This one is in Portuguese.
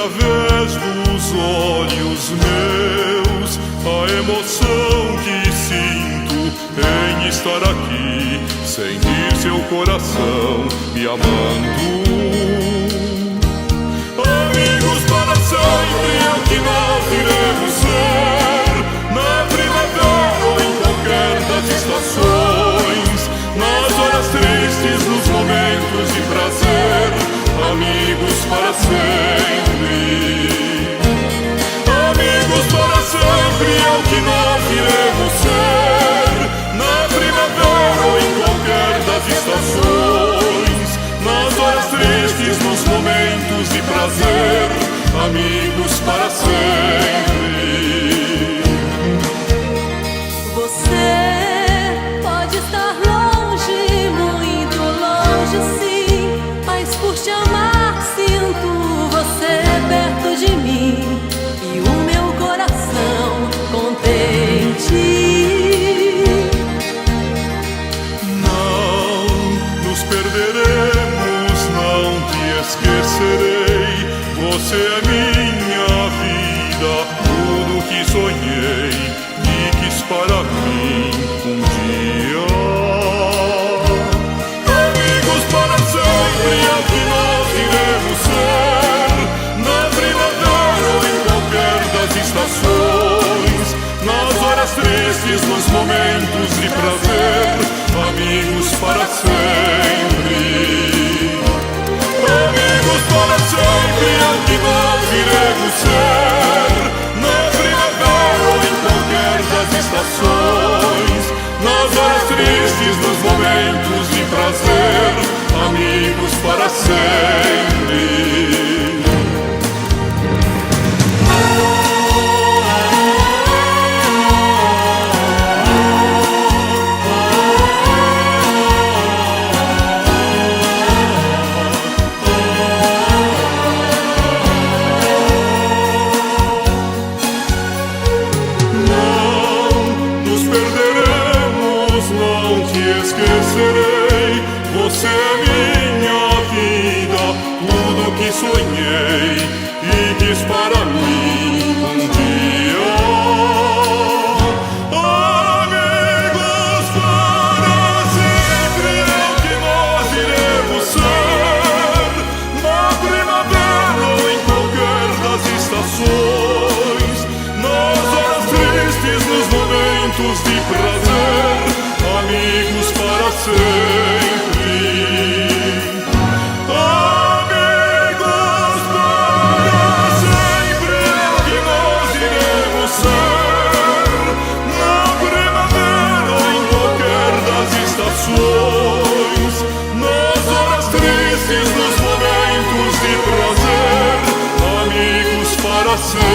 através dos olhos meus a emoção que sinto em estar aqui, sentir seu coração me amando. Amigos para sempre é o que nós iremos ser, na primavera ou em qualquer das estações, nas horas tristes, nos momentos de prazer, amigos para sempre. Amigos para sempre é o que nós iremos ser, na primavera ou em qualquer das estações, nas horas tristes, nos momentos de prazer, amigos para sempre. Você pode estar longe, muito longe, sim, mas por te amar sinto você perto de mim e o meu coração contente. Não nos perderemos, não te esquecerei. Você é minha vida, tudo que sonhei e quis para mim um dia. Amigos para sempre é o que nós iremos ser, na primavera ou em qualquer das estações, nas horas tristes, nos momentos de prazer, amigos para sempre. Amigos para sempre é o que nós iremos ser, na primavera ou em qualquer das estações, nas horas tristes, nos momentos de prazer, amigos para sempre. Não te esquecerei, você é minha vida, tudo que sonhei e quis para mim um dia. Amigos para sempre é o que nós iremos ser, na primavera ou em qualquer das estações, nas horas tristes, nos momentos de prazer, amigos para sempre. Amigos para sempre é o que nós iremos ser, na primavera ou em qualquer das estações, nas horas tristes, nos momentos de prazer, amigos para sempre.